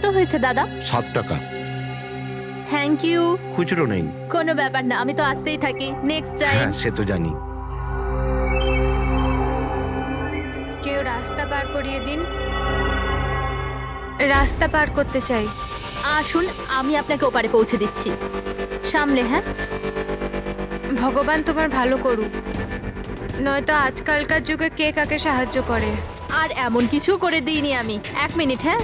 কত হয়েছে দাদা? 7 টাকা। Thank you. খুচরো নেই। কোনো ব্যাপার না, আমি তো আসতেই থাকি। Next time. হ্যাঁ, সে তো জানি। কেউ রাস্তা পার করিয়ে দিন, রাস্তা পার করতে চাই। আসুন, আমি আপনাকে ওপারে পৌঁছে দিচ্ছি। সামলে, হ্যাঁ? ভগবান তোমার ভালো করুক, নয়তো আজকালকার যুগে কে কাকে সাহায্য করে। আর এমন কিছু করে দিইনি আমি। 1 মিনিট, হ্যাঁ?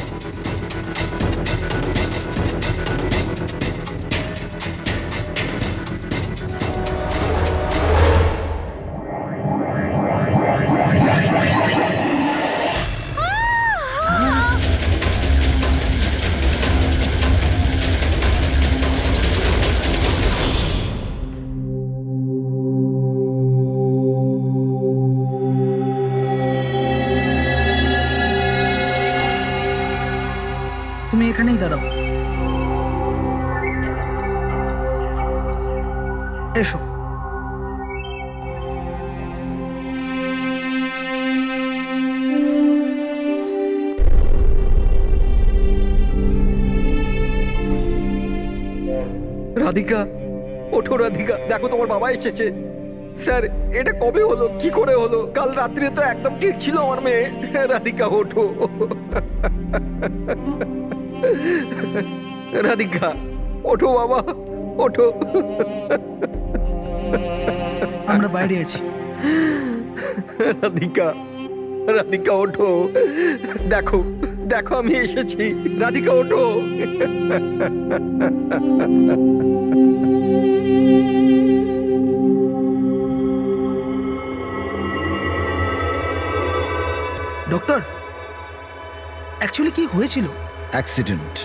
তুমি এখানেই দাঁড়াও। এসো। রাধিকা, ওঠো রাধিকা, দেখো তোমার বাবা এসেছে। স্যার, এটা কবে হলো, কি করে হলো? কাল রাত্রে তো একদম ঠিক ছিল আমার মেয়ে। রাধিকা ওঠো। রাধিকা ওঠো বাবা, ওঠো। আমরা বাইরে আছি। রাধিকা, রাধিকা ওঠো, দেখো দেখো আমি এসেছি। রাধিকা ওঠো। ডক্টর, অ্যাকচুয়ালি কি হয়েছিল? অ্যাক্সিডেন্ট।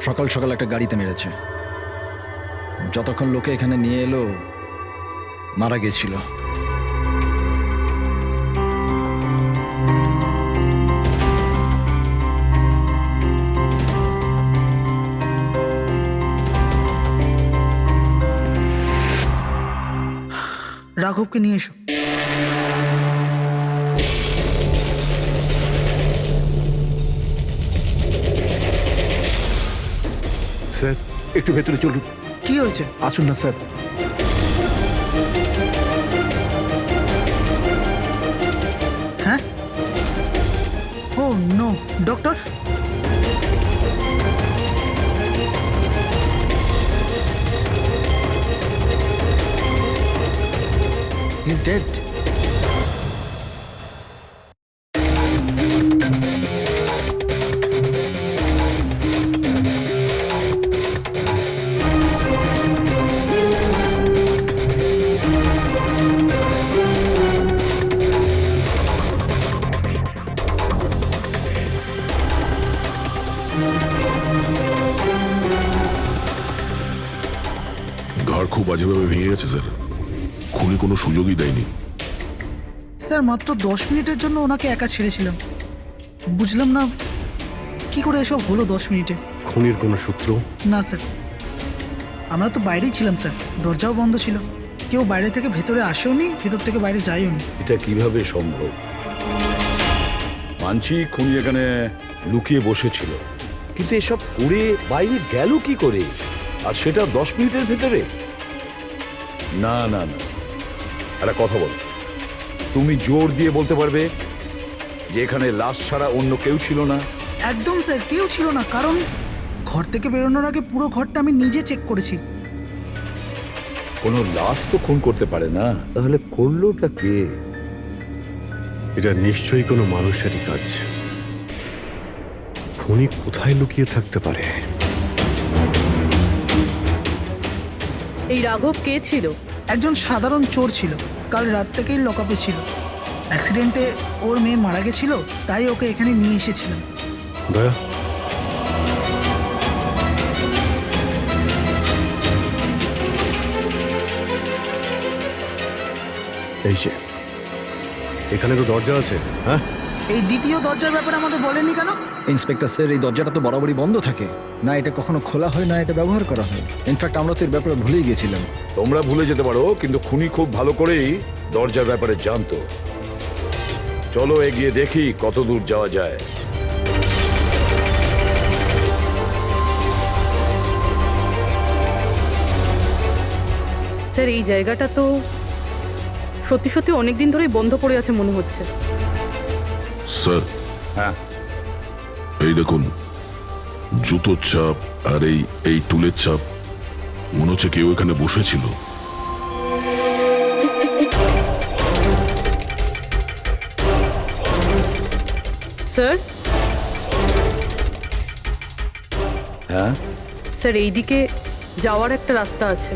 সকাল সকাল একটা গাড়িতে মেরেছে। যতক্ষণ লোকে এখানে নিয়ে এলো মারা গেছিল। রাঘবকে নিয়ে এসো। স্যার, একটু ভেতরে চলুন। কি হয়েছে? আসুন না স্যার। হ্যাঁ? Oh no, doctor. He is dead. ঘর খুব বাজেভাবে ভেঙে গেছে স্যার। খুনি কোনো সুযোগই দেয়নি। স্যার, মাত্র 10 মিনিটের জন্য ওনাকে একা ছেড়েছিলাম। বুঝলাম না কি করে এসব হলো 10 মিনিটে। খুনির কোনো সূত্র? না স্যার, আমরা তো বাইরেই ছিলাম স্যার, দরজাও বন্ধ ছিল। কেউ বাইরে থেকে ভেতরে আসেও নি, ভেতর থেকে বাইরে যায়ও নি। এটা কিভাবে সম্ভব? মানছি খুনি এখানে লুকিয়ে বসেছিল, কিন্তু এসব করে বাইরে গেল কি করে, আর সেটা 10 মিনিটের ভেতরে? না না না, একটা কথা বল, তুমি জোর দিয়ে বলতে পারবে যে এখানে লাশ ছাড়া অন্য কেউ ছিল না? একদম স্যার, কেউ ছিল না। কারণ ঘর থেকে বেরোনোর আগে পুরো ঘরটা আমি নিজে চেক করেছি। কোনো লাশ তো খুন করতে পারে না, তাহলে করলোটা কে? এটা নিশ্চয়ই কোনো মানুষেরই কাজ। খুনি কোথায় লুকিয়ে থাকতে পারে? এই রাঘব কে ছিল? একজন সাধারণ চোর ছিল, কাল রাত থেকেই লকআপে ছিল। অ্যাক্সিডেন্টে ওর মেয়ে মারা গেছিল, তাই ওকে এখানে নিয়ে এসেছিলাম। দয়া, এই যে এখানে তো দরজা আছে। হ্যাঁ, এই দ্বিতীয় দরজার ব্যাপারে আমাদের বলেননি কেন? ইন্সপেক্টর স্যার, এই দরজাটা তো বরাবরই বন্ধ থাকে, না এটা কখনো খোলা হয় না এটা ব্যবহার করা হয়। ইনফ্যাক্ট আমরা তো এর ব্যাপারে ভুলেই গেছিলাম। তোমরা ভুলে যেতে পারো, কিন্তু খুনি খুব ভালো করেই দরজার ব্যাপারে জানতো। চলো এগিয়ে দেখি কত দূর যাওয়া যায়। স্যার এই জায়গাটা তো সত্যি সত্যি অনেক দিন ধরেই বন্ধ পড়ে আছে মনে হচ্ছে। স্যার হ্যাঁ এই দেখুন, জুতোর ছাপ আর এই টুলের ছাপ, মনে হচ্ছে কেউ এখানে বসেছিল। স্যার হ্যাঁ স্যার এইদিকে যাওয়ার একটা রাস্তা আছে।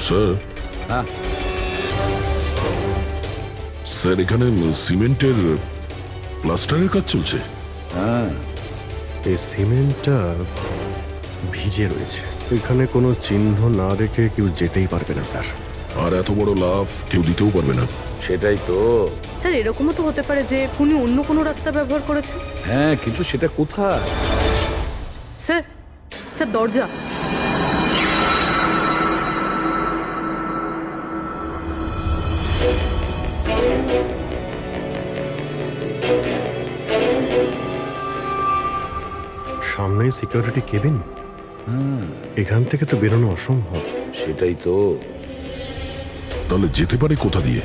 স্যার হ্যাঁ স্যার এখানে সিমেন্টের প্লাস্টারের কাজ চলছে। হ্যাঁ এই সিমেন্টটা ভিজে রয়েছে, এখানে কোনো চিহ্ন না রেখে কেউ যেতেই পারবে না স্যার। আর এত বড় লাভ কেউ দিতেও পারবে না। সেটাই তো। স্যার এরকমও তো হতে পারে যে উনি অন্য কোনো রাস্তা ব্যবহার করেছে। হ্যাঁ কিন্তু সেটা কোথায়? স্যার স্যার দরজা। সামনেই সিকিউরিটি কেবিন, এখান থেকে তো বেরোনো অসম্ভব। সেটাই তো। তাহলে যেতে পারে কোথা দিয়ে?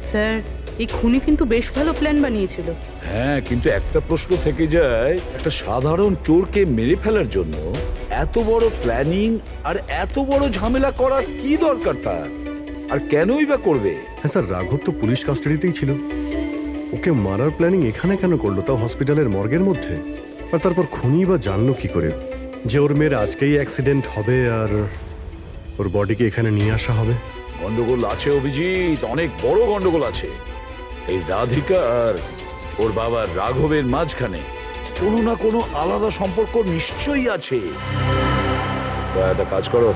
স্যার এই খুনি কিন্তু বেশ ভালো প্ল্যান বানিয়েছিল। হ্যাঁ কিন্তু একটা প্রশ্ন থেকে যায়, একটা সাধারণ চোরকে মেরে ফেলার জন্য এত বড় প্ল্যানিং আর এত বড় ঝামেলা করার কি দরকার তার? আর কেনই বা করবে? হ্যাঁ স্যার, রাঘব তো পুলিশ কাস্টাডিতেই ছিল, ওকে মারার প্ল্যানিং এখানে কেন করলো, তাও হসপিটালের মর্গের মধ্যে? আর তারপর খুনি বা জানলো কি করে যে ওর মেয়ের আজকেই অ্যাক্সিডেন্ট হবে আর ওর বডিকে এখানে নিয়ে আসা হবে? গন্ডগোল আছে অভিজিৎ, অনেক বড় গন্ডগোল আছে। এই রাধিকা আর ওর বাবার রাঘবের মাঝখানে কোনো না কোনো আলাদা সম্পর্ক নিশ্চয়ই আছে। তা একটা কাজ করো,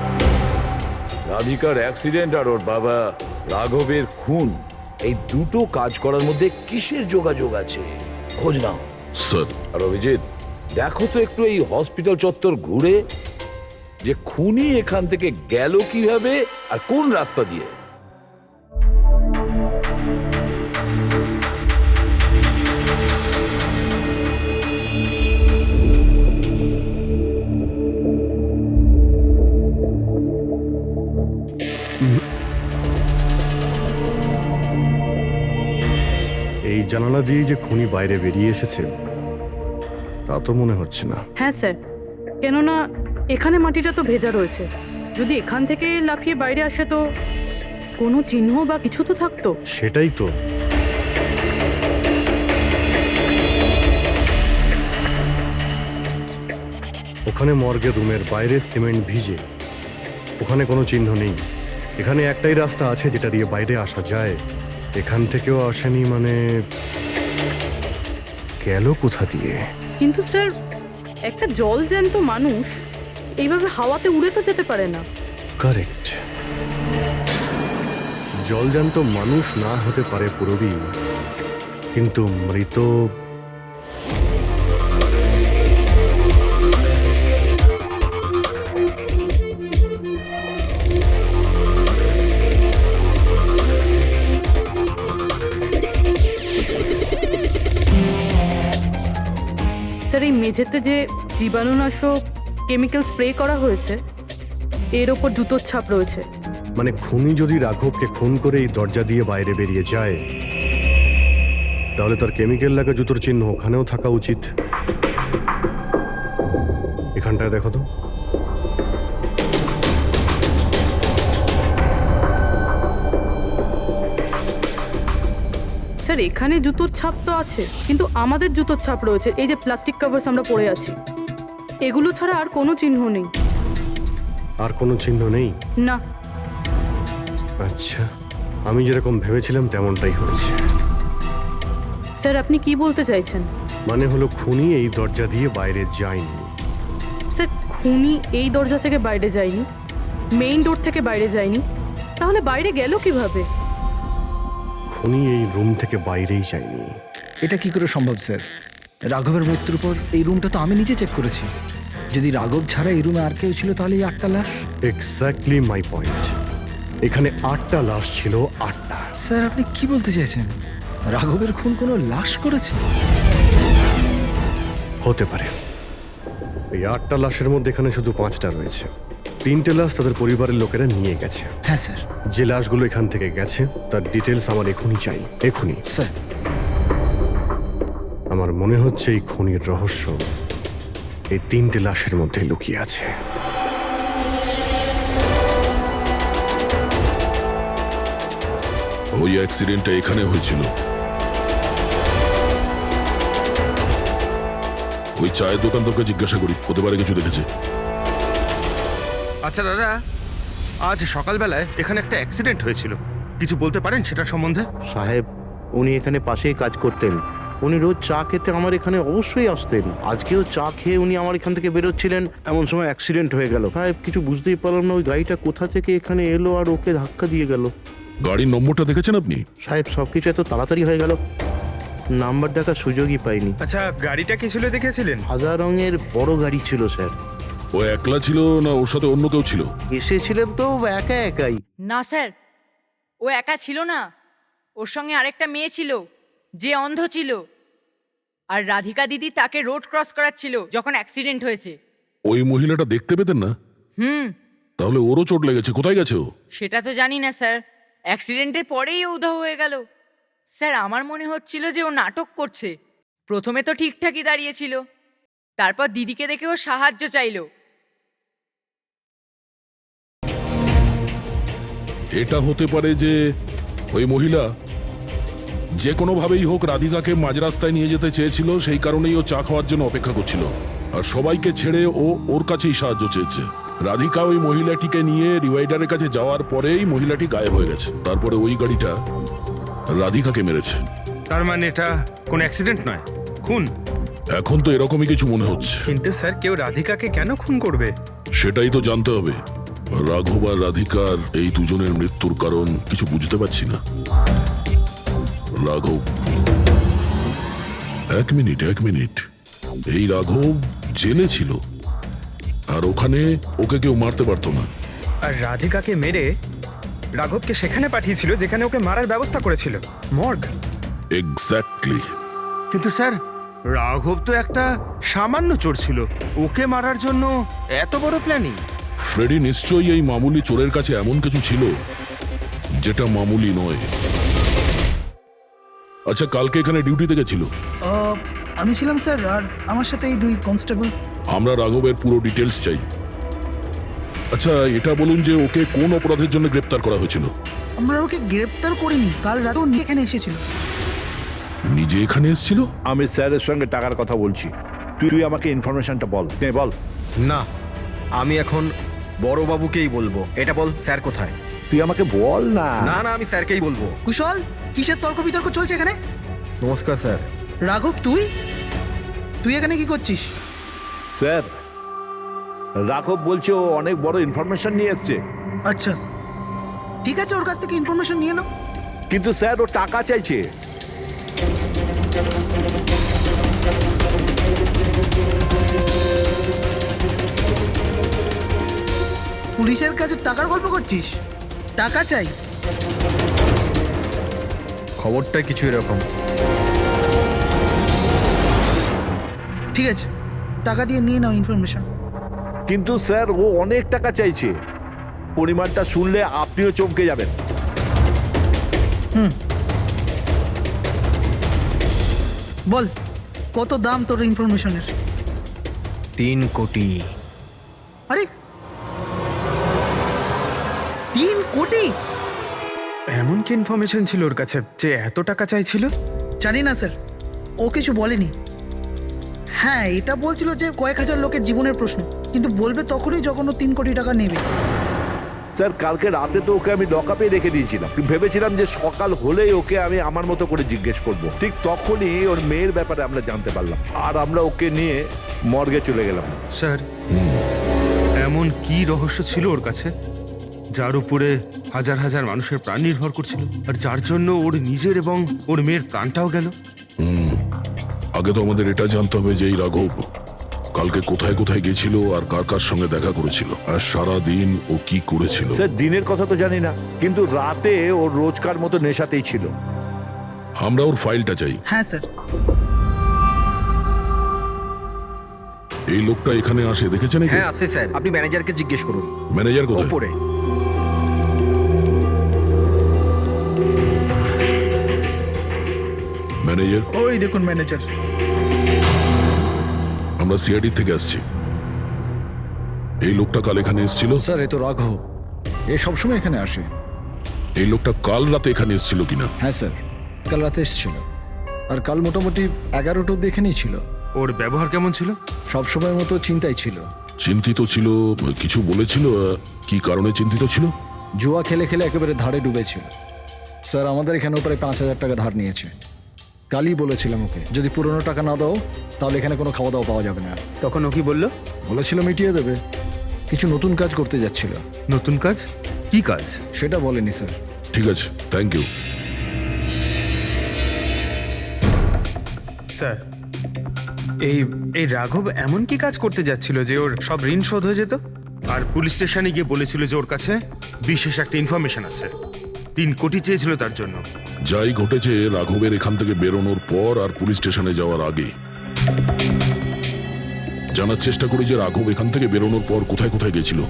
রাধিকার অ্যাক্সিডেন্ট আর ওর বাবা রাঘবের খুন, এই দুটো কাজ করার মধ্যে কিসের যোগাযোগ আছে খোঁজ নাও। স্যার আর অভিজিৎ দেখো তো একটু এই হসপিটাল চত্বর ঘুরে যে খুনি এখান থেকে গেল কিভাবে আর কোন রাস্তা দিয়ে। এই জানালা দিয়েই যে খুনি বাইরে বেরিয়ে এসেছে তা তো মনে হচ্ছে না। হ্যাঁ স্যার, কেননা এখানে মাটিটা তো ভেজা রয়েছে, যদি এখান থেকে লাফিয়ে বাইরে আসে তো কোনো চিহ্ন বা কিছু তো থাকতো। সেটাই তো। ওখানে মর্গের রুমের বাইরে সিমেন্ট ভিজে, ওখানে কোনো চিহ্ন নেই। এখানে একটাই রাস্তা আছে যেটা দিয়ে বাইরে আসা যায়, এখান থেকেও আসেনি, মানে গেল কোথা দিয়ে? কিন্তু স্যার একটা জল জ্যান্ত মানুষ এইভাবে হাওয়াতে উড়ে তো যেতে পারে না। কারেক্ট, জলজান্ত মানুষ না হতে পারে পুরবী, কিন্তু মৃত স্যার এই মেঝেতে যে জীবাণুনাশক কেমিক্যাল স্প্রে করা হয়েছে এর ওপর জুতোর ছাপ রয়েছে। মানে খুনি যদি রাঘবকে খুন করে এই দরজা দিয়ে বাইরে বেরিয়ে যায় তাহলে তার কেমিক্যাল লাগা জুতোর চিহ্ন ওখানেও থাকা উচিত। এখানটায় দেখো তো। স্যার এখানে জুতোর ছাপ তো আছে, কিন্তু আমাদের জুতোর ছাপ রয়েছে, এই যে প্লাস্টিক কভার্স আমরা পরে আছি, এগুলো ছাড়া আর কোনো চিহ্ন নেই। আর কোনো চিহ্ন নেই? না। আচ্ছা, আমি যেরকম ভেবেছিলাম তেমনটাই হয়েছে। স্যার আপনি কি বলতে চাইছেন? মানে হলো খুনি এই দরজা দিয়ে বাইরে যায়নি। স্যার খুনি এই দরজা থেকে বাইরে যায়নি, মেইন ডোর থেকে বাইরে যায়নি, তাহলে বাইরে গেল কিভাবে? খুনি এই রুম থেকে বাইরেই যায়নি। এটা কি করে সম্ভব স্যার? রাঘবের মৃত্যুর পর এই রুমটা তো আমি নিজে চেক করেছি। যদি রাঘব ছাড়া এই রুমে আর কেউ ছিল তাহলে এই 8টা লাশ। Exactly my point. এখানে 8টা লাশ ছিল, 8টা। স্যার আপনি কি বলতে চাইছেন? রাঘবের খুন কোনো লাশ করেছে? হতে পারে। এই 8টা লাশের মধ্যে এখানে শুধু 5টা রয়েছে। 3টে লাশ তাদের পরিবারের লোকেরা নিয়ে গেছে। হ্যাঁ স্যার। যে লাশগুলো এখান থেকে গেছে তার ডিটেলস আমার এখনই চাই, এখনই। স্যার, আমার মনে হচ্ছে এই খুনির রহস্য এই 3টে লাশের মধ্যে লুকিয়ে আছে। ওই অ্যাক্সিডেন্টটা এখানে হয়েছিল। ওই চায়ের দোকানদারকে জিজ্ঞাসা করি, হতে পারে কিছু দেখেছে। আচ্ছা দাদা, আজ সকালবেলায় এখানে একটা অ্যাক্সিডেন্ট হয়েছিল, কিছু বলতে পারেন সেটা সম্বন্ধে? সাহেব, উনি এখানে পাশেই কাজ করতেন। উনি রোজ চা খেতে আমার এখানে অবশ্যই আসতেন। আজকেও চা খেয়ে উনি আমার এখান থেকে বেরোচ্ছিলেন, এমন সময় অ্যাক্সিডেন্ট হয়ে গেল। সাহেব, কিছু বুঝতেই পারলাম না ওই গাড়িটা কোথা থেকে এখানে এলো আর ওকে ধাক্কা দিয়ে গেল। গাড়ির নম্বরটা দেখেছেন আপনি? সাহেব, সবকিছু এত তাড়াতাড়ি হয়ে গেল, নাম্বার দেখার সুযোগই পাইনি। আচ্ছা, গাড়িটা কি ছিল দেখেছিলেন? সাদা রঙের বড় গাড়ি ছিল স্যার। ও একলা ছিল না ওর সাথে অন্য কেউ ছিল? এসেছিলেন তো একা একাই। না স্যার, ও একা ছিল না, ওর সঙ্গে আরেকটা মেয়ে ছিল যে অন্ধ ছিল, আর রাধিকা দিদি তাকে রোড ক্রস করাচ্ছিল যখন অ্যাক্সিডেন্ট হয়েছে। ওই মহিলাটা দেখতে পেতেন না? তাহলে ওরও চোট লেগেছে। কোথায় গেছে ও? সেটা তো জানি না স্যার, অ্যাক্সিডেন্টের পরেই ও উধাও হয়ে গেল। স্যার, আমার মনে হচ্ছিল যে ও নাটক করছে। প্রথমে তো ঠিকঠাকই দাঁড়িয়েছিল, তারপর দিদিকে দেখে ও সাহায্য চাইলো। এটা হতে পারে যে ওই মহিলা যে কোনোভাবেই হোক রাধিকাকে মাঝ রাস্তায় নিয়ে যেতে চেয়েছিল, সেই কারণেই ও চা খাওয়ার জন্য অপেক্ষা করছিল, আর সবাইকে ছেড়ে ও ওর কাছেই সাহায্য চেয়েছে। রাধিকা ওই মহিলাটিকে নিয়ে ডিভাইডারের কাছে যাওয়ার পরেই মহিলাটি গায়েব হয়ে গেছে। তারপরে ওই গাড়িটা রাধিকাকে মেরেছে। তার মানে এটা কোনো অ্যাক্সিডেন্ট নয়, খুন? এখন তো এরকমই কিছু মনে হচ্ছে। কিন্তু স্যার, কেউ রাধিকাকে কেন খুন করবে? সেটাই তো জানতে হবে। রাঘব আর রাধিকার এই দুজনের মৃত্যুর কারণ কিছু বুঝতে পারছি না। রাঘব, এক মিনিট, এই রাঘব জেলে ছিল, আর ওখানে ওকে কেউ মারতে পারতো না। আর রাধিকাকে মেরে রাঘবকে সেখানে পাঠিয়েছিল যেখানে ওকে মারার ব্যবস্থা করেছিল, মর্গ। এক্স্যাক্টলি। কিন্তু স্যার, রাঘব তো একটা সামান্য চোর ছিল, ওকে মারার জন্য এত বড় প্ল্যানিং? ফ্রেডি নিশ্চয়ই এই মামুলি চোরের কাছে এমন কিছু ছিল যেটা মামুলি নয়। আচ্ছা, কালকে এখানে ডিউটিতে গেছিল? আমি ছিলাম স্যার, আর আমার সাথে এই 2 কনস্টেবল। আমরা রাঘবের পুরো ডিটেলস চাই। আচ্ছা, এটা বলুন যে ওকে কোন অপরাধের জন্য গ্রেপ্তার করা হয়েছিল? আমরা ওকে গ্রেপ্তার করিনি, কাল রাতেও এখানে এসেছিল। নিজে এখানে এসেছিল? আমি স্যারের সঙ্গে টাকার কথা বলছি, তুই আমাকে ইনফরমেশনটা বল। বল। না, আমি এখন বড়বাবুকেই বলবো। এটা বল, স্যার কোথায়? তুই আমাকে বল না। না, আমি স্যারকেই বলবো। কুশল, কিসের তর্ক বিতর্ক চলছে এখানে? নমস্কার স্যার। রাঘব, তুই এখানে কি করছিস? স্যার, রাঘব বলছে ও অনেক বড় ইনফরমেশন নিয়ে এসছে। আচ্ছা, ঠিক আছে, ওর কাছ থেকে ইনফরমেশন নিয়ে নাও। কিন্তু স্যার, ও টাকা চাইছে। পুলিশের কাছে টাকার গল্প করছিস? টাকা চাই? খবরটা কিছু এরকম। ঠিক আছে, টাকা দিয়ে নিয়ে নাও ইনফরমেশন। কিন্তু স্যার, ও অনেক টাকা চাইছে। পরিমাণটা শুনলে আপনিও চমকে যাবেন। বল, কত দাম তোর ইনফরমেশনের? 3 কোটি। আরে, 3 কোটি? এমন কি ইনফরমেশন ছিল ওর কাছে যে এত টাকা চাইছিল? জানি না স্যার, ও কিছু বলেনি। হ্যাঁ, এটা বলছিল যে কয়েক হাজার লোকের জীবনের প্রশ্ন, কিন্তু বলবে তখনই যখন ও 3 কোটি টাকা নেবে। স্যার, কালকে রাতে তো ওকে আমি লকআপে রেখে দিয়েছিলাম। ভেবেছিলাম যে সকাল হলেই ওকে আমি আমার মতো করে জিজ্ঞেস করব। ঠিক তখনই ওর মেয়ের ব্যাপারে আমরা জানতে পারলাম, আর আমরা ওকে নিয়ে মর্গে চলে গেলাম। স্যার, এমন কি রহস্য ছিল ওর কাছে যার উপরে হাজার হাজার মানুষের প্রাণ নির্ভর করছিল, আর যার জন্য ওর নিজের এবং ওর মেয়ের প্রাণটাও গেল? আগে তো আমাদের এটা জানতে হবে যে এই রাঘব কালকে কোথায় কোথায় গেছিল আর কার কার সঙ্গে দেখা করেছিল, আর সারা দিন ও কি করেছিল। স্যার, দিনের কথা তো জানি না, কিন্তু রাতে ওর রোজকার মতো নেশাতেই ছিল। আমরা ওর ফাইলটা চাই। হ্যাঁ স্যার। এই লোকটা এখানে আসে দেখেছেন নাকি? হ্যাঁ আছে স্যার, আপনি ম্যানেজারকে জিজ্ঞেস করুন। ম্যানেজার কোথায়? ওপরে। ম্যানেজার? ওই দেখুন ম্যানেজার। আমরা সিআইডি থেকে আসছি। এই লোকটা কাল এখানে এসেছিল? স্যার এ তো রাঘব, এ সবসময় এখানে আসে। এই লোকটা কাল রাতে এখানে এসেছিল কিনা? হ্যাঁ স্যার, কাল রাতে এসেছিল, আর কাল মোটামুটি 11টা অব্দি এখানেই ছিল। ওর ব্যবহার কেমন ছিল? সবসময়ের মতো চিন্তায় ছিল। চিন্তিত ছিল? কিছু বলেছিল? কি কারণে চিন্তিত ছিল? জুয়া খেলে খেলে একেবারে ধারে ডুবেছিল। স্যার আমাদের এখানেও প্রায় 5,000 টাকা ধার নিয়েছে। কালই বলেছিলাম ওকে, যদি পুরনো টাকা না দাও তাহলে এখানে কোনো খাওয়া দাওয়া পাওয়া যাবে না। তখন ও কি বললো? বলেছিল মিটিয়ে দেবে। কিছু নতুন কাজ করতে যাচ্ছিল। নতুন কাজ? কি কাজ? সেটা বলেনি স্যার। ঠিক আছে, থ্যাংক ইউ। স্যার এই এই রাঘব এমন কি কাজ করতে যাচ্ছিল যে ওর সব ঋণ শোধ হয়ে যেত? আর পুলিশ স্টেশনে গিয়ে বলেছিল যে ওর কাছে বিশেষ একটা ইনফরমেশন আছে, 3 কোটি চেয়েছিল তার জন্য। যাই ঘটেছে রাঘবের এখান থেকে বেরোনোর পর আর পুলিশ স্টেশনে যাওয়ার আগে জানার চেষ্টা করি যে রাঘব এখান থেকে বেরোনোর পর কোথায় কোথায় গেছিল।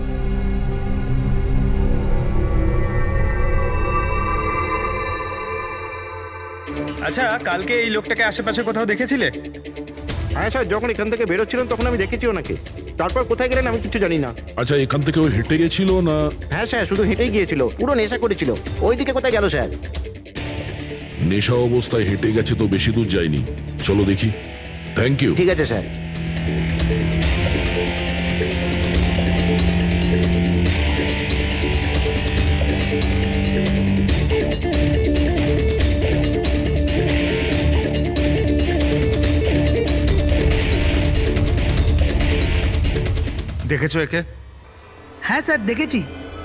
আচ্ছা, কালকে এই লোকটাকে আশেপাশে কোথাও দেখেছিলে? হ্যাঁ স্যার, যখন এখান থেকে বেরোচ্ছিলাম তখন আমি দেখেছি ওনাকে। তারপর কোথায় গেলেন আমি কিছু জানি না। আচ্ছা, এখান থেকে ও হেঁটে গেছিল না? হ্যাঁ স্যার, শুধু হেঁটেই গিয়েছিল, পুরো নেশা করেছিল। ওইদিকে কোথায় গেল স্যার? নেশা অবস্থায় হেঁটে গেছে তো বেশি দূর যায়নি। চলো দেখি। Thank you. ঠিক আছে স্যার। দেখেছো একে? হ্যাঁ স্যার দেখেছি,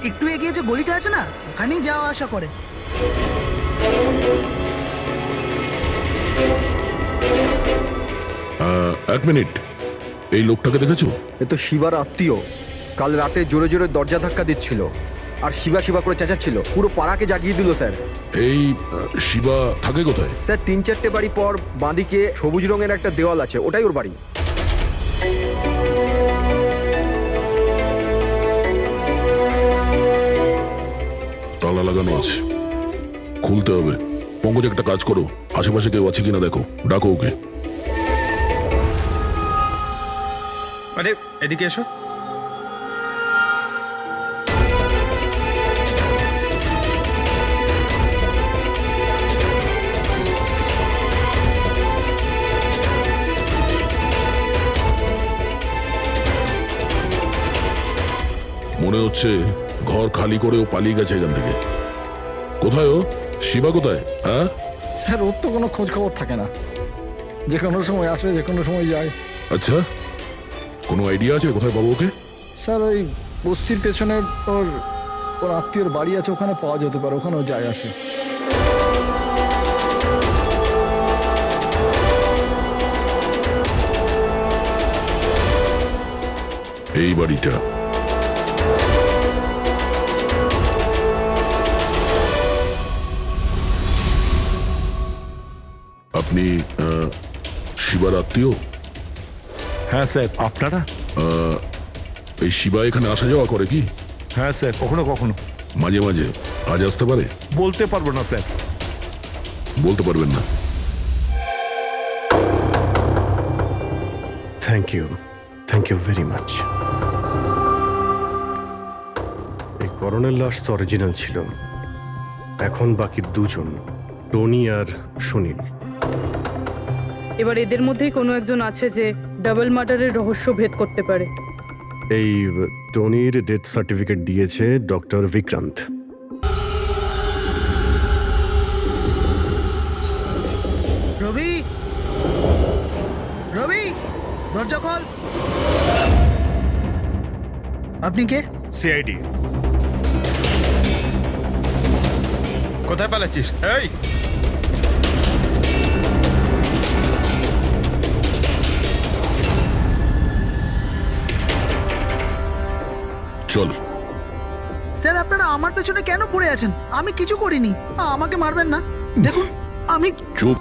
একটু এগিয়ে যে গলিটা আছে না, ওখানেই যাওয়া আসা করে। এক মিনিট, এই লোকটাকে দেখেছো? এ তো শিবার আত্মীয়। কাল রাতে জোরে জোরে দরজা ধাক্কা দিচ্ছিল আর শিবা শিবা করে চেঁচাচ্ছিল, পুরো পাড়াকে জাগিয়ে দিল স্যার। এই শিবা থাকে কোথায়? স্যার 3-4টে বাড়ি পর বাঁদিকে সবুজ রঙের একটা দেওয়াল আছে, ওটাই ওর বাড়ি। তালা লাগানো আছে, খুলতে হবে। পঙ্কজ একটা কাজ করো, আশেপাশে কেউ আছে কিনা দেখো, ডাকো ওকে। আরে এদিকে এসো। মনে হচ্ছে ঘর খালি করে ও পালিয়ে গেছে এখান থেকে। কোথায় ও? শিবা কোথায়? হ্যাঁ স্যার ওর তো কোনো খোঁজ খবর থাকে না, যে কোনো সময় আসে যে কোনো সময় যায়। আচ্ছা, কোনো আইডিয়া আছে কোথায় পাবো ওকে? স্যার ওই বস্তির পেছনে ওর ওর আত্মীয়র বাড়ি আছে, ওখানে পাওয়া যেতে পারে, ওখানেও যায় আসে। এই বাড়িটা। আপনি শিবার আত্মীয়? হ্যাঁ স্যার। আপনারা? এই শিবা এখানে আসা যাওয়া করে কি? হ্যাঁ স্যার, কখনো কখনো। মাঝে মাঝে। আজ আসতে পারে? বলতে পারবো না স্যার। বলতে পারবেন না? Thank you very much. এই করণের লাশ তো অরিজিনাল ছিল। এখন বাকি 2 জন, টনি আর সুনীল। এবার এদের মধ্যেই কোনো একজন আছে যে ডাবল মার্ডারের রহস্য ভেদ করতে পারে। এই টনির ডেথ সার্টিফিকেট দিয়েছে ডক্টর বিক্রান্ত। রবি, রবি, দরজা খোল। আপনি কে? সিআইডি। কোথায় পালাচ্ছিস? এই চল। স্যার আপনারা আমার পেছনে কেন পড়ে আছেন? আমি কিছু করিনি, আমাকে মারবেন না। দেখুন আমি। চুপ।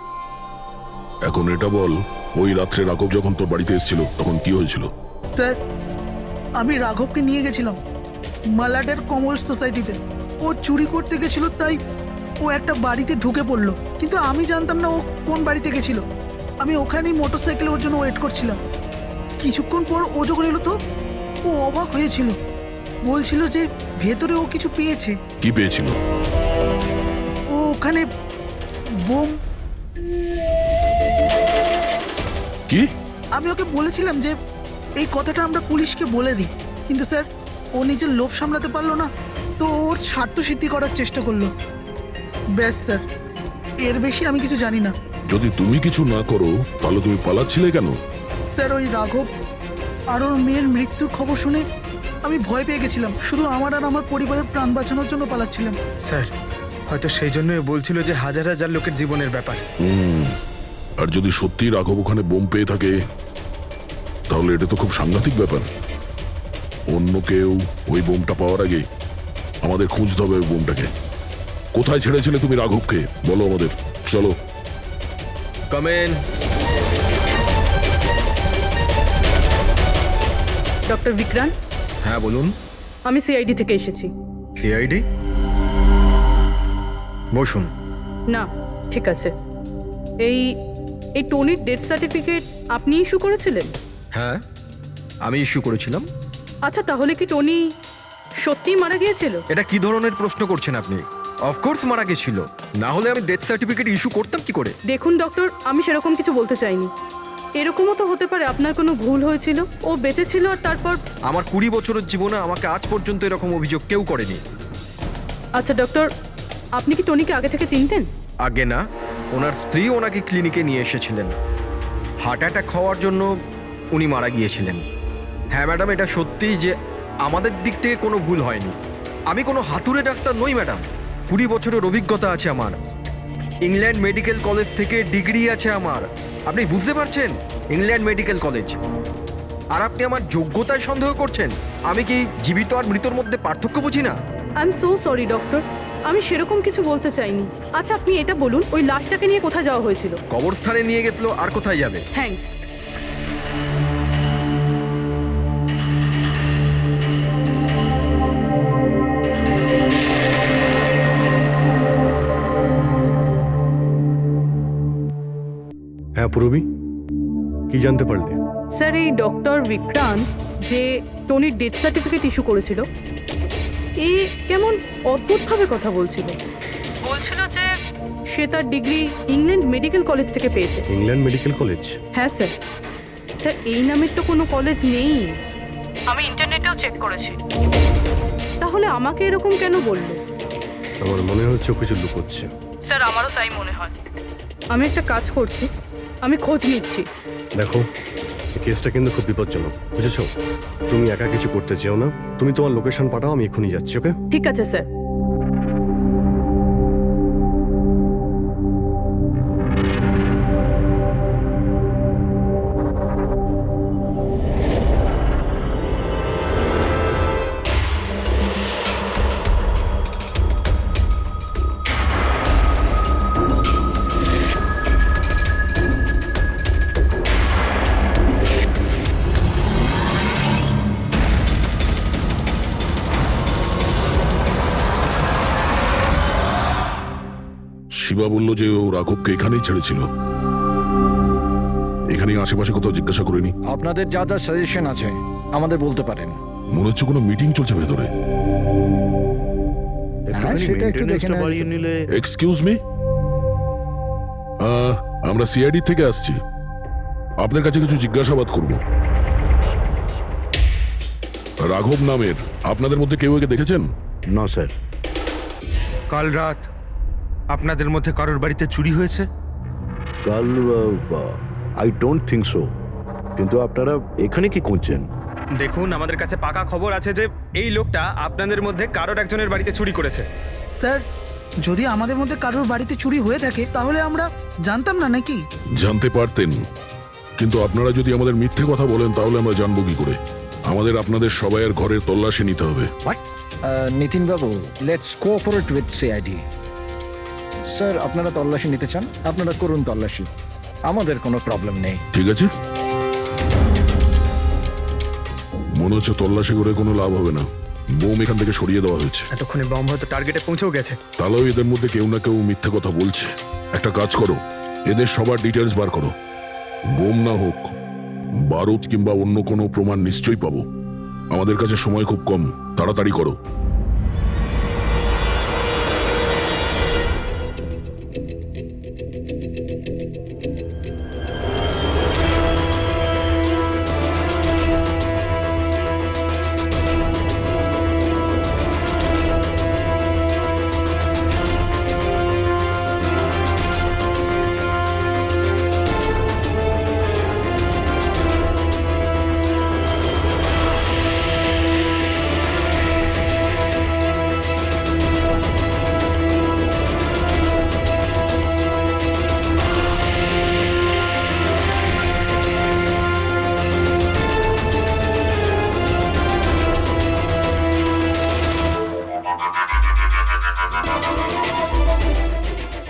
এখন এটা বল, ওই রাত্রে রাঘব যখন তোর বাড়িতে এসেছিল তখন কি হয়েছিল? স্যার, আমি রাঘবকে নিয়ে গেছিলাম মালাডের কমল সোসাইটিতে। ও চুরি করতে গেছিল, তাই ও একটা বাড়িতে ঢুকে পড়লো, কিন্তু আমি জানতাম না ও কোন বাড়িতে গেছিল। আমি ওখানেই মোটরসাইকেলে ওর জন্য ওয়েট করছিলাম। কিছুক্ষণ পর ও যখন এলো তো ও অবাক হয়েছিল, বলছিল যে ভেতরে ও কিছু পেয়েছে। কি পেয়েছিল? ও ওখানে বোম। কি? আমি ওকে বলেছিলাম যে এই কথাটা আমরা পুলিশকে বলে দিই, কিন্তু স্যার ও নিজের লোভ সামলাতে পারলো না, তো ওর স্বার্থ সিদ্ধি করার চেষ্টা করলো। ব্যাস স্যার, এর বেশি আমি কিছু জানি না। যদি তুমি কিছু না করো তাহলে তুমি পালাচ্ছিলে কেন? স্যার, ওই রাঘব আর ওর মেয়ের মৃত্যুর খবর শুনে আমি ভয় পেয়ে গেছিলাম। শুধু আমার আর আমার পরিবারের প্রাণ বাঁচানোর জন্য পালাচ্ছিলাম। স্যার, হয়তো সেই জন্যই বলছিল যে হাজার হাজার লোকের জীবনের ব্যাপার। আর যদি সত্যি রাঘব ওখানে বোম পেয়ে থাকে তাহলে এটা তো খুব সাংঘাতিক ব্যাপার। অন্য কেউ ওই বোমটা পাওয়ার আগে আমাদের খুঁজতে হবে ওই বোমটাকে। কোথায় ছেড়েছিলে তুমি রাঘবকে বলো আমাদের। চলো। কমেন। ডক্টর বিক্রান্ত, হ্যাঁ বলুন। আমি সিআইডি থেকে এসেছি। সিআইডি? বসুন। না, ঠিক আছে। এই এই টনির ডেথ সার্টিফিকেট আপনি ইস্যু করেছিলেন? হ্যাঁ, আমি ইস্যু করেছিলাম। আচ্ছা, তাহলে কি টনি সত্যিই মারা গিয়েছিল? এটা কি ধরনের প্রশ্ন করছেন আপনি? অফকোর্স মারা গেছিল, না হলে আমি ডেথ সার্টিফিকেট ইস্যু করতাম কি করে? দেখুন ডক্টর, আমি সেরকম কিছু বলতে চাইনি। এরকমও তো হতে পারে আপনার কোনো ভুল হয়েছিল, ও বেঁচে ছিল আর তারপর। আমার 20 বছরের জীবনে আমাকে আজ পর্যন্ত এরকম অভিযোগ কেউ করেনি। আচ্ছা ডক্টর, আপনি কি টনিকে আগে থেকে চিনতেন? আগে না, ওনার স্ত্রী ওনাকে ক্লিনিকে নিয়ে এসেছিলেন। হার্ট অ্যাটাক হওয়ার জন্য উনি মারা গিয়েছিলেন। হ্যাঁ ম্যাডাম, এটা সত্যি যে আমাদের দিক থেকে কোনো ভুল হয়নি। আমি কোনো হাতুড়ে ডাক্তার নই ম্যাডাম। 20 বছরের অভিজ্ঞতা আছে আমার। ইংল্যান্ড মেডিকেল কলেজ থেকে ডিগ্রি আছে আমার। আপনি বুঝতে পারছেন? England medical college. আর আপনি আমার যোগ্যতায় সন্দেহ করছেন? আমি কি জীবিত আর মৃতর মধ্যে পার্থক্য বুঝি না? I am so sorry doctor, আমি সেরকম কিছু বলতে চাইনি। আচ্ছা, আপনি এটা বলুন, ওই লাশটাকে নিয়ে কোথায় যাওয়া হয়েছিল? কবরস্থানে নিয়ে গেছিল, আর কোথায় যাবে? থ্যাঙ্কস। হ্যাঁ পূরবী, কি জানতে পারলে? স্যার, এই ডক্টর বিক্রান্ত যে টনির ডেথ সার্টিফিকেট ইস্যু করেছিল, এ কেমন অদ্ভুতভাবে কথা বলছিল। বলছিল যে সে তার ডিগ্রি ইংল্যান্ড মেডিকেল কলেজ থেকে পেয়েছে। England medical college? হ্যাঁ স্যার। স্যার, এই নামের তো কোনো কলেজ নেই, আমি ইন্টারনেটেও চেক করেছি। তাহলে আমাকে এরকম কেন বললো? আমার মনে হচ্ছে ও কিছু লুকোচ্ছে। স্যার, আমারও তাই মনে হয়। আমি একটা কাজ করছি, আমি খোঁজ নিচ্ছি। দেখো, এই কেসটা কিন্তু খুব বিপজ্জনক, বুঝেছো? তুমি একা কিছু করতে চেও না। তুমি তোমার লোকেশন পাঠাও, আমি এক্ষুনি যাচ্ছি। ওকে? ঠিক আছে স্যার। শিবা বলল যে ও রাঘবকে এখানেই ছেড়েছিল। এখানে আশেপাশে কোথাও জিজ্ঞাসা করিনি? আপনাদের যা যা সাজেশন আছে আমাদের বলতে পারেন। মনে হচ্ছে কোনো মিটিং চলছে ভেতরে। হ্যাঁ, সেটা একটু দেখে নেওয়া বাড়িয়ে যেত। নিলে। এক্সকিউজ মি, আমরা সিআইডি থেকে আসছি। আপনার কাছে কিছু জিজ্ঞাসাবাদ করব। রাঘব নামের আপনাদের মধ্যে কেউ একে দেখেছেন? না স্যার। কাল রাত আপনাদের মধ্যে কারোর বাড়িতে চুরি হয়েছে? কাল আই ডোন্ট থিঙ্ক সো। কিন্তু আপনারা এখানে কি করছেন? দেখুন, আমাদের কাছে পাকা খবর আছে যে এই লোকটা আপনাদের মধ্যে কারোর একজনের বাড়িতে চুরি করেছে। স্যার, যদি আমাদের মধ্যে কারোর বাড়িতে চুরি হয়ে থাকে তাহলে আমরা জানতাম না নাকি? জানতে পারতেন, কিন্তু আপনারা যদি আমাদের মিথ্যে কথা বলেন তাহলে আমরা জানবো কি করে? আমাদের আপনাদের সবাইয়ের ঘরের তল্লাশি নিতে হবে। নিতিন বাবু, let's cooperate with CID. Sir, আপনারা তল্লাশি নিতে চান, আপনারা করুন তল্লাশি, আমাদের কোনো প্রবলেম নেই। ঠিক আছে। মনে হচ্ছে তল্লাশি করে কোনো লাভ হবে না। বোম এখান থেকে সরিয়ে দেওয়া হয়েছে। এতক্ষণে বম হয়তো টার্গেটে পৌঁছেও গেছে। তাহলেও এদের মধ্যে কেউ না কেউ মিথ্যে কথা বলছে। একটা কাজ করো, এদের সবার ডিটেলস বার করো। বোম না হোক, বারুদ কিংবা অন্য কোনো প্রমাণ নিশ্চয়ই পাবো। আমাদের কাছে সময় খুব কম, তাড়াতাড়ি করো।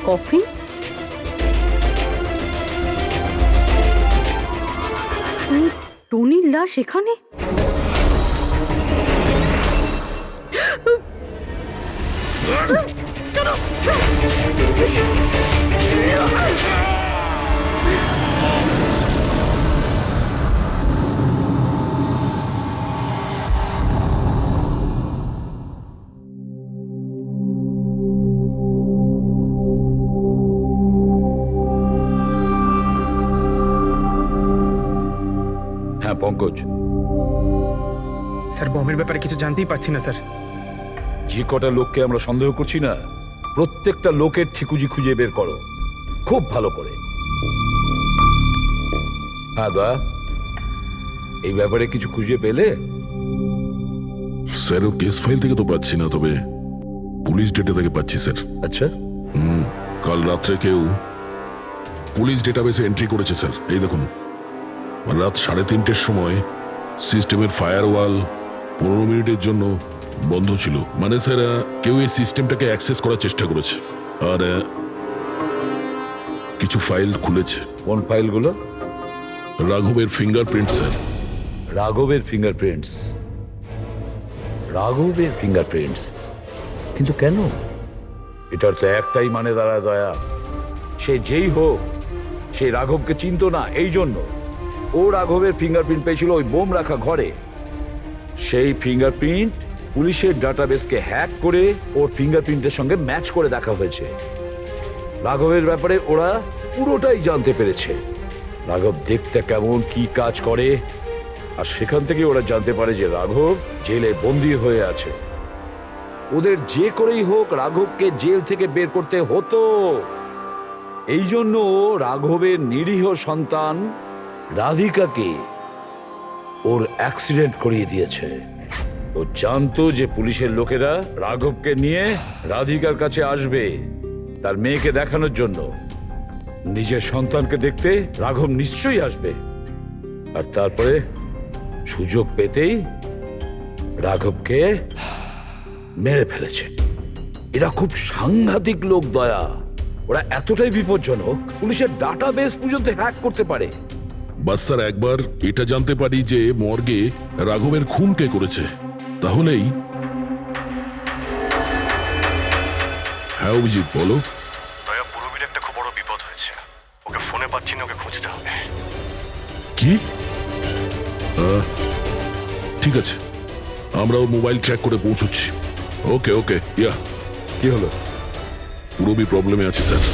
কফিন? টনির লাশ এখানে? হ্যাঁ পঙ্কজ, স্যার বমের ব্যাপারে কিছু জানতেই পারছি না স্যার। যে কটা লোককে আমরা সন্দেহ করছি না, প্রত্যেকটা লোকের ঠিকুজি খুঁজে বের করো খুব ভালো করে। হ্যাঁ দা, এই ব্যাপারে কিছু খুঁজে পেলে? স্যার ওর কেস ফাইল থেকে তো পাচ্ছি না, তবে পুলিশ ডেটা থেকে পাচ্ছি স্যার। আচ্ছা, কাল রাত্রে কেউ পুলিশ ডেটাবেসে এন্ট্রি করেছে স্যার। এই দেখুন, রাত 3:30-র সময় সিস্টেমের ফায়ারওয়াল 15 মিনিটের জন্য বন্ধ ছিল। মানে স্যার কেউ এই সিস্টেমটাকে অ্যাক্সেস করার চেষ্টা করেছে আর কিছু ফাইল খুলেছে। কোন ফাইলগুলো? রাঘবের ফিঙ্গারপ্রিন্ট স্যার। রাঘবের ফিঙ্গারপ্রিন্টস? রাঘবের ফিঙ্গারপ্রিন্টস? কিন্তু কেন? এটার তো একটাই মানে দাঁড়ায় দয়া, সে যেই হোক সেই রাঘবকে চিনতো না, এই জন্য ও রাঘবের ফিঙ্গারপ্রিন্ট পেয়েছিল ওই বোম রাখা ঘরে। সেই ফিঙ্গারপ্রিন্ট পুলিশের ডাটাবেসকে হ্যাক করে ওর ফিঙ্গারপ্রিন্টের সঙ্গে ম্যাচ করে দেখা হয়েছে। রাঘবের ব্যাপারে ওরা পুরোটাই জানতে পেরেছে, রাঘব দেখতে কেমন, কি কাজ করে, আর সেখান থেকে ওরা জানতে পারে যে রাঘব জেলে বন্দী হয়ে আছে। ওদের যে করেই হোক রাঘবকে জেল থেকে বের করতে হতো। এই জন্য রাঘবের নিরীহ সন্তান রাধিকাকে ওর অ্যাক্সিডেন্ট করিয়ে দিয়েছে। ও জানতো যে পুলিশের লোকেরা রাঘবকে নিয়ে রাধিকার কাছে আসবে তার মেয়েকে দেখানোর জন্য। নিজের সন্তানকে দেখতে রাঘব নিশ্চয়ই আসবে, আর তারপরে সুযোগ পেতেই রাঘবকে মেরে ফেলেছে। এরা খুব সাংঘাতিক লোক দয়া, ওরা এতটাই বিপজ্জনক পুলিশের ডাটাবেস পর্যন্ত হ্যাক করতে পারে। বাস স্যার একবার এটা জানতে পারি যে মর্গে রাঘবের খুন কে করেছে, তাহলেই। হ্যাঁ অভিজিৎ বলো। দয়া, পুরবীর একটা খুব বড় বিপদ হয়েছে, ওকে ফোনে পাচ্ছি না, ওকে খুঁজতে হবে। কি? ঠিক আছে, আমরা ওর মোবাইল ট্র্যাক করে পৌঁছচ্ছি। ওকে ওকে। ইয়া, কি হলো? পুরবী প্রবলেমে আছে স্যার।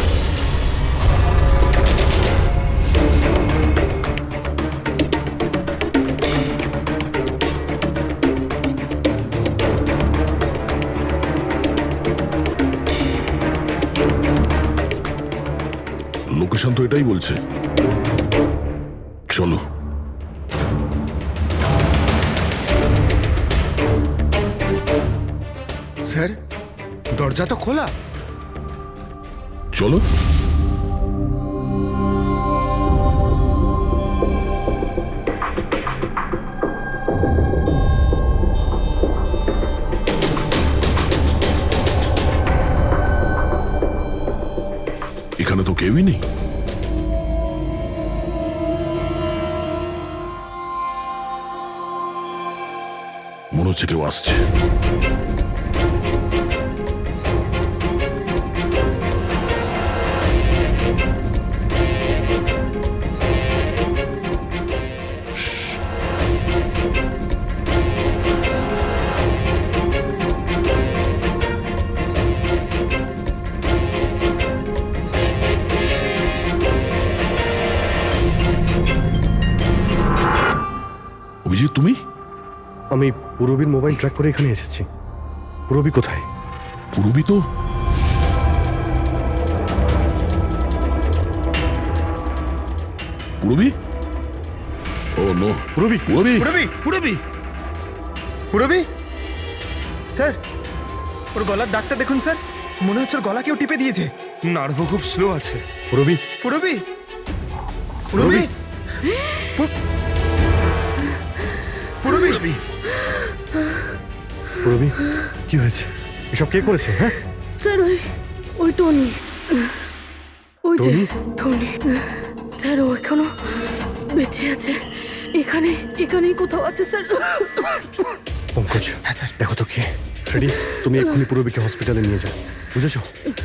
লোকেশন তো এটাই বলছে। চলো। স্যার দরজা তো খোলা। চলো। এখানে তো কেউই নেই। মনে হচ্ছে কেউ আসছে। অভিজিৎ, তুমি? আমি পুরবীর মোবাইল ট্র্যাক করে এখানে এসেছি। পুরবী কোথায়? পুরবী তো পুরবী? ও নো, পুরবী, পুরবী, পুরবী পুরবী স্যার, ওর গলার দাগটা দেখুন স্যার, মনে হচ্ছে ওর গলা কেউ টিপে দিয়েছে। নার্ভও খুব স্লো আছে। পুরবী, পুরবী, পুরবী, পুরবী, পুরবী, কি হয়েছে? এসব কে করেছে? হ্যাঁ, স্যার ওই টনি, ওই যে টনি? টনি স্যার, ও এখনো বেঁচে আছে। এখানেই কোথাও আছে স্যার। পঙ্কজ, দেখো তো কে। ফ্রেডি, তুমি এক্ষুনি পুরবীকে হসপিটালে নিয়ে যাও, বুঝেছো?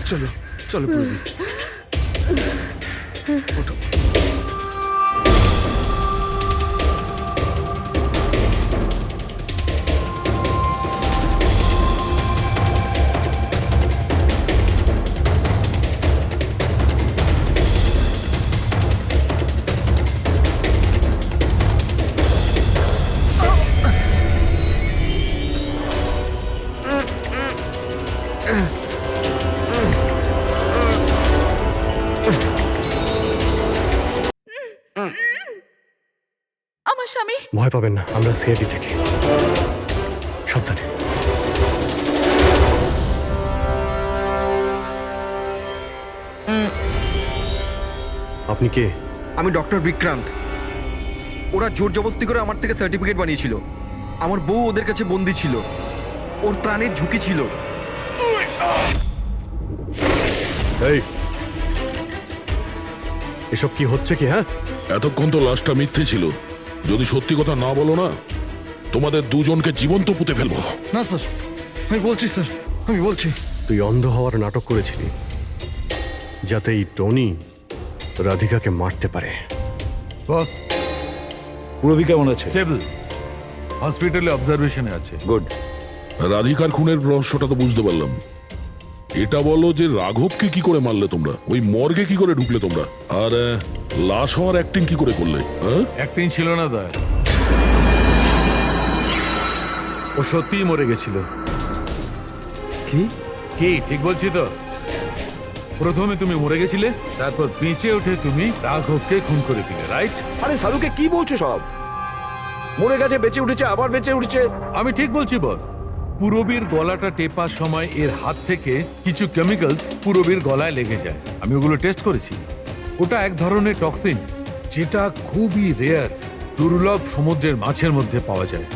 চলো চলো পুরবী। আমার স্বামী। ভয় পাবেন না, আমরা সিআইডি থেকে। সাবধানে। আপনি কে? আমি ডক্টর বিক্রান্ত। ওরা জোর জবরদস্তি করে আমার থেকে সার্টিফিকেট বানিয়েছিল। আমার বউ ওদের কাছে বন্দি ছিল, ওর প্রাণের ঝুঁকি ছিল। এই, এসব কি হচ্ছে কি? হ্যাঁ, এতক্ষণ তো লাশটা মিথ্যে ছিল। যদি সত্যি কথা না বলো না, তোমাদের দুজনকে জীবন্ত পুঁতে ফেলবো। না স্যার, আমি বলছি স্যার, আমি বলছি। তুই অন্ধ হওয়ার নাটক করেছিলি যাতে এই টনি রাধিকাকে মারতে পারে। বস, পুরবী কেমন আছে? স্টেবল, হসপিটালে অবজারভেশনে আছে। গুড। রাধিকার খুনের রহস্যটা তো বুঝতে পারলাম। এটা বলো যে রাঘবকে কি করে মারলে তোমরা? ওই মর্গে কি করে ঢুকলে তোমরা? আর লাশ হওয়ার অ্যাক্টিং কি করে করলে? অ্যাক্টিং ছিল না দা, ও সত্যিই মরে গেছিল। কি কি ঠিক বলছি তো? প্রথমে তুমি মরে গেছিলে, তারপর বেঁচে উঠে তুমি রাঘবকে খুন করে দিলে, রাইট? আরে সালুকে কি বলছো সব? মরে গেছে, বেঁচে উঠেছে, আবার বেঁচে উঠছে। আমি ঠিক বলছি বস। পুরবীর গলাটা টেপার সময় এর হাত থেকে কিছু কেমিক্যালস পুরবীর গলায় লেগে যায়। আমি ওগুলো টেস্ট করেছি। ওটা এক ধরনের টক্সিন, যেটা খুবই রেয়ার, দুর্লভ সমুদ্রের মাছের মধ্যে পাওয়া যায়।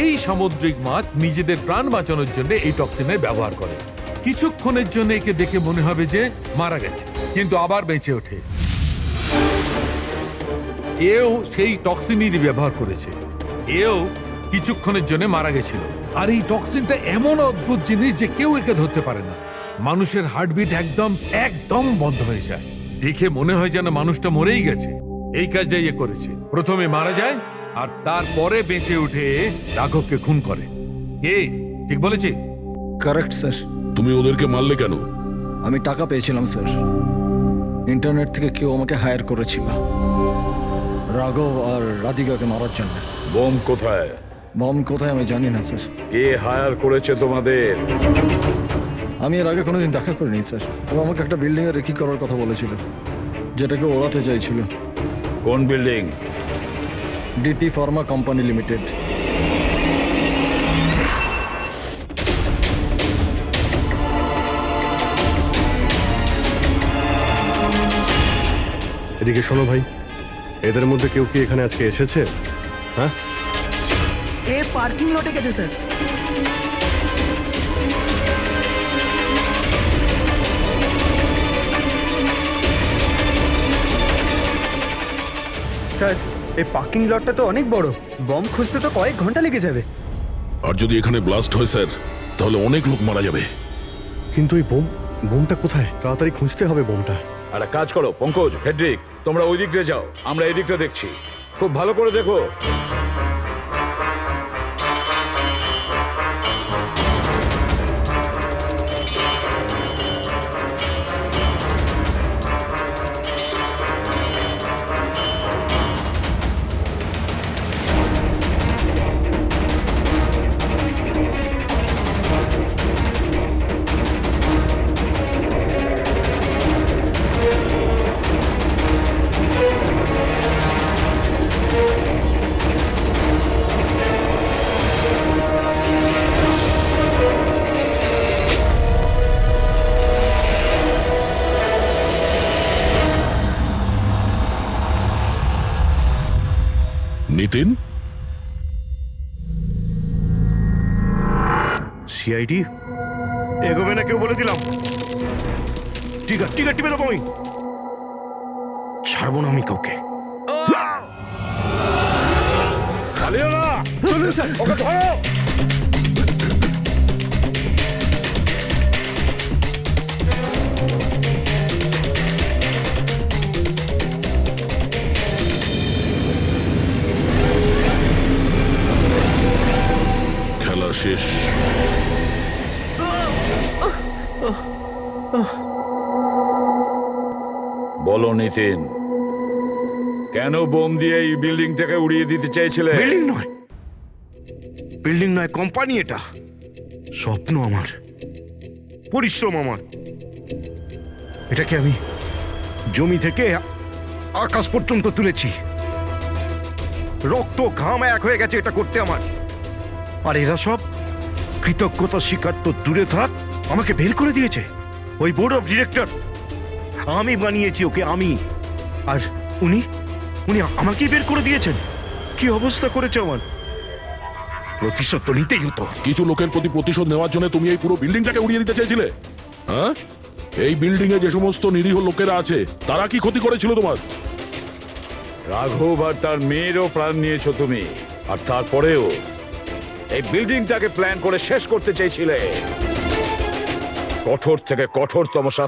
এই সামুদ্রিক মাছ নিজেদের প্রাণ বাঁচানোর জন্য এই টক্সিনের ব্যবহার করে। কিছুক্ষণের জন্য একে দেখে মনে হবে যে মারা গেছে, কিন্তু আবার বেঁচে ওঠে। এও সেই টক্সিনই ব্যবহার করেছে। এও কিছুক্ষণের জন্য মারা গেছিল। আর এই টক্সিনটা এমন অদ্ভুত জিনিস যে কেউ একে ধরতে পারে না। মানুষের হার্টবিট একদম বন্ধ হয়ে যায়। দেখে মনে হয় যেন মানুষটা মরেই গেছে। এই কাজটাই এ করেছে। প্রথমে মারা যায় আর তারপরে বেঁচে উঠে রাঘবকে খুন করে। কে ঠিক বলেছি? Correct sir. তুমি ওদেরকে মারলে কেন? আমি টাকা পেয়েছিলাম স্যার। ইন্টারনেট থেকে কেউ আমাকে হায়ার করেছিল রাঘব আর রাধিকাকে মারার জন্য। বম কোথায়? বম কোথায় আমি জানি না স্যার। কে হায়ার করেছে তোমাদের? আমি এর আগে কোনোদিন দেখা করিনি স্যার। ও আমাকে একটা বিল্ডিংয়ে রেকি করার কথা বলেছিল, যেটাকে ওড়াতে চাইছিল। কোন building? DT pharma company limited. এদিকে শোনো ভাই, এদের মধ্যে কেউ কি এখানে আজকে এসেছে? হ্যাঁ, এ পার্কিং লটে গেছে স্যার। স্যার, এই পার্কিং লটটা তো অনেক বড়। বম খুঁজতে তো কয়েক ঘন্টা লেগে যাবে। আর যদি এখানে ব্লাস্ট হয় স্যার, তাহলে অনেক লোক মারা যাবে। কিন্তু ওই বোমটা কোথায়? তাড়াতাড়ি খুঁজতে হবে বোমটা। একটা কাজ করো পঙ্কজ, ফেডরিক, তোমরা ওই দিকটা যাও, আমরা এই দিকটা দেখছি। খুব ভালো করে দেখো। নিতিন, সিআইডি এগোবে না কেউ বলে দিলাম। ঠিক আছে টিপে দেবো আমি, ছাড়বো না আমি কাউকে। পালিও না। চলুন স্যার। ওকে ধরো। খেলা শেষ। বলো নিতিন, কেন বোম দিয়ে এই বিল্ডিংটাকে উড়িয়ে দিতে চেয়েছিলে? বিল্ডিং নয় কোম্পানি, এটা স্বপ্ন আমার, পরিশ্রম আমার। এটাকে আমি জমি থেকে আকাশ পর্যন্ত তুলেছি, রক্ত ঘাম এক হয়ে গেছে এটা করতে আমার। আর এরা সব কৃতজ্ঞতা স্বীকার তো দূরে থাক, আমাকে বের করে দিয়েছে। ওই বোর্ড অফ ডিরেক্টর, আমি বানিয়েছি ওকে, আমি। আর উনি আমাকেই বের করে দিয়েছেন। কি অবস্থা করেছে আমার, প্রতিশোধ তো নিতেই হতো। কিছু লোকের প্রতি প্রতিশোধ নেওয়ার জন্য তুমি এই পুরো বিল্ডিংটাকে উড়িয়ে দিতে চেয়েছিলে? হ্যাঁ, এই বিল্ডিং এ যে সমস্ত নিরীহ লোকেরা আছে তারা কি ক্ষতি করেছিল তোমার? রাঘব আর তার মেয়েরও প্রাণ নিয়েছো তুমি, আর তারপরেও এই বিল্ডিংটাকে প্ল্যান করে শেষ করতে চেয়েছিলে। কঠোর থেকে কঠোরতম শাস্তি